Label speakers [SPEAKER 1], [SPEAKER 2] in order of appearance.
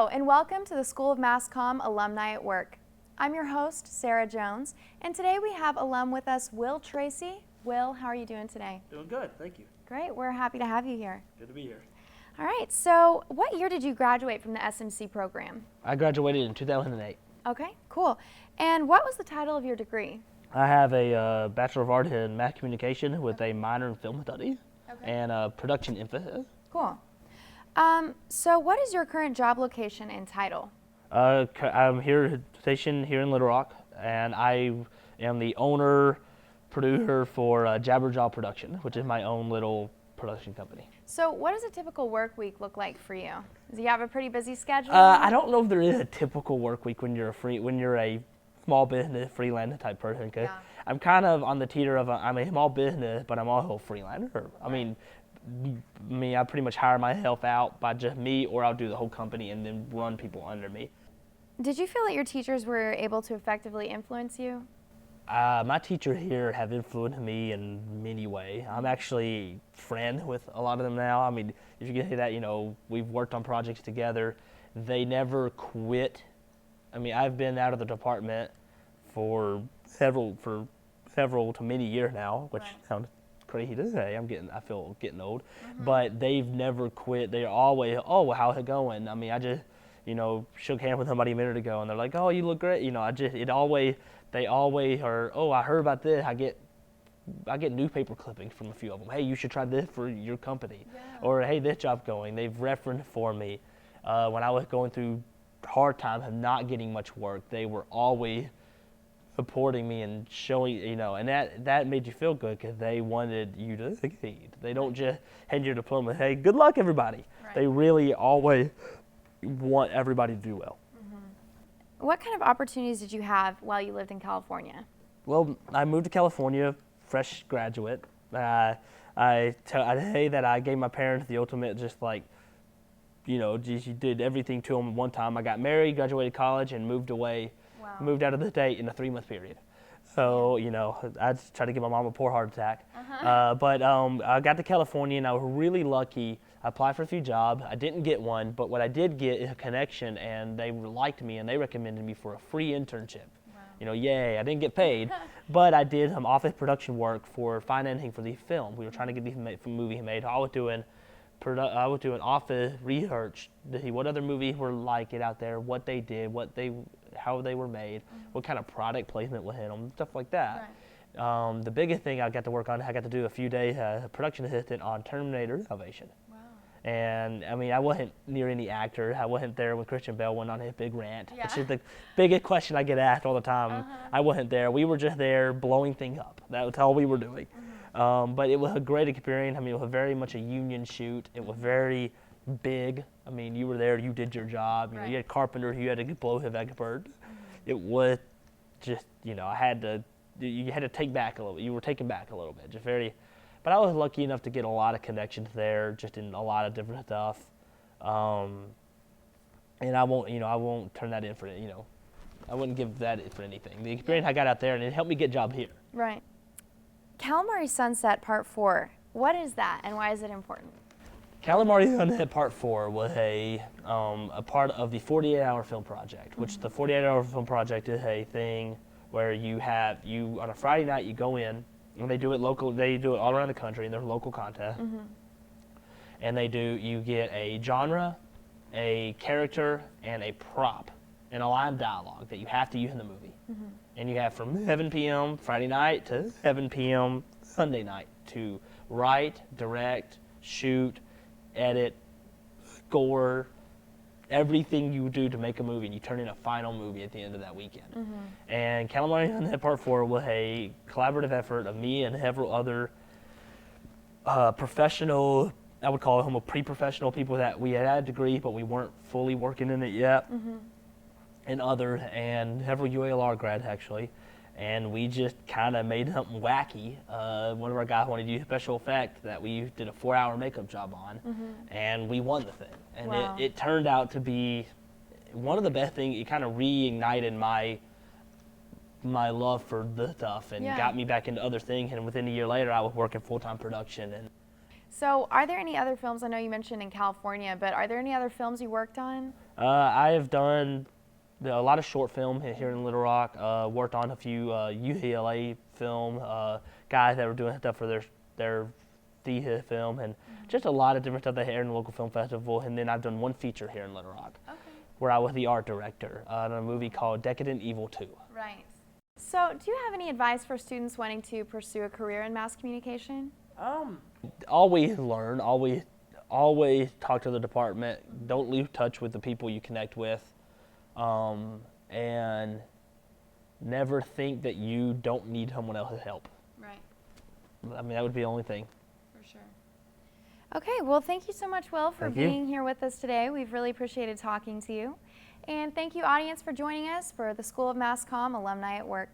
[SPEAKER 1] Hello and welcome to the School of Mass Comm Alumni at Work. I'm your host, Sarah Jones, and today we have alum with us, Will Tracy. Will, how are you doing today?
[SPEAKER 2] Doing good, thank you.
[SPEAKER 1] Great, we're happy to have you here.
[SPEAKER 2] Good to be here.
[SPEAKER 1] All right, so what year did you graduate from the SMC program?
[SPEAKER 2] I graduated in 2008.
[SPEAKER 1] Okay, cool. And what was the title of your degree?
[SPEAKER 2] I have a Bachelor of Art in Mass Communication with a minor in Film Studies and a production emphasis.
[SPEAKER 1] Cool. So what is your current job location and title?
[SPEAKER 2] I'm stationed here in Little Rock, and I am the owner, producer for Jabberjaw Production, which is my own little production company.
[SPEAKER 1] So what does a typical work week look like for you? Do you have a pretty busy schedule?
[SPEAKER 2] I don't know if there is a typical work week when you're a small business freelance type person. Cause
[SPEAKER 1] Yeah.
[SPEAKER 2] I'm kind of on the teeter of I'm a small business, but I'm also a freelancer. I mean, I pretty much hire myself out by just me, or I'll do the whole company and then run people under me.
[SPEAKER 1] Did you feel that your teachers were able to effectively influence you?
[SPEAKER 2] My teachers here have influenced me in many ways. I'm actually friends with a lot of them now. I mean, if you can say that, we've worked on projects together. They never quit. I mean, I've been out of the department for several to many years now, which sounds crazy to say. I feel getting old, but they've never quit. They're always, oh, well, how's it going? I mean, I just, shook hands with somebody a minute ago, and they're like, oh, you look great. They always are, oh, I heard about this. I get newspaper clippings from a few of them. Hey, you should try this for your company, or hey, this job's going. They've referenced for me when I was going through hard times of not getting much work. They were always supporting me and showing, and that made you feel good because they wanted you to succeed. They don't just hand you a diploma, hey, good luck, everybody. Right. They really always want everybody to do well.
[SPEAKER 1] What kind of opportunities did you have while you lived in California?
[SPEAKER 2] Well, I moved to California, fresh graduate. I say that I gave my parents the ultimate, just like, geez, you did everything to them one time. I got married, graduated college, and moved away. Wow. Moved out of the state in a 3-month period. So, I just tried to give my mom a poor heart attack. But I got to California, and I was really lucky. I applied for a few jobs. I didn't get one, but what I did get is a connection, and they liked me, and they recommended me for a free internship. Wow. Yay, I didn't get paid, but I did some office production work for financing for these films. We were trying to get these movies made. I was doing office research to see what other movies were like it out there, what they did, how they were made, what kind of product placement was in them, stuff like that. Right. The biggest thing I got to work on, I got to do a few days production assistant on Terminator Salvation. Wow. And I mean, I wasn't near any actor. I wasn't there when Christian Bale went on his big rant, which is the biggest question I get asked all the time. I wasn't there. We were just there blowing things up. That was all we were doing. But it was a great experience. I mean, it was very much a union shoot. It was very big. I mean, you were there, you did your job. You had carpenters, you had to blow his expert. It was just, you had to take back a little bit. You were taken back a little bit, but I was lucky enough to get a lot of connections there, just in a lot of different stuff. And I won't turn that in for, I wouldn't give that for anything. The experience I got out there, and it helped me get a job here. Right.
[SPEAKER 1] Calamari Sunset Part 4, what is that and why is it important?
[SPEAKER 2] Calamari Sunset Part 4 was a part of the 48-hour film project, which the 48-hour film project is a thing where on a Friday night you go in, and they do it all around the country, and there's local contests. And you get a genre, a character, and a prop, and a line of dialogue that you have to use in the movie. And you have from 7 p.m. Friday night to 7 p.m. Sunday night to write, direct, shoot, edit, score, everything you do to make a movie, and you turn in a final movie at the end of that weekend. And Calamari Sunset Part 4 was a collaborative effort of me and several other professional, I would call them pre-professional people that we had a degree, but we weren't fully working in it yet. And others, and several UALR grads actually, and we just kind of made something wacky. One of our guys wanted to use special effect that we did a 4-hour makeup job on, and we won the thing. And it turned out to be one of the best things. It kind of reignited my love for the stuff and got me back into other things. And within a year later, I was working full-time production.
[SPEAKER 1] So are there any other films, I know you mentioned in California, but are there any other films you worked on?
[SPEAKER 2] I have done a lot of short film here in Little Rock. Worked on a few UCLA film guys that were doing stuff for their thesis film, and just a lot of different stuff they had in the local film festival. And then I've done one feature here in Little Rock, where I was the art director on a movie called Decadent Evil 2.
[SPEAKER 1] Right. So, do you have any advice for students wanting to pursue a career in mass communication?
[SPEAKER 2] Always learn. Always talk to the department. Don't lose touch with the people you connect with, and never think that you don't need someone else's help.
[SPEAKER 1] Right.
[SPEAKER 2] I mean, that would be the only thing.
[SPEAKER 1] For sure. Okay, well, thank you so much, Will, for
[SPEAKER 2] Thank you.
[SPEAKER 1] being here with us today. We've really appreciated talking to you. And thank you, audience, for joining us for the School of Mass Comm Alumni at Work.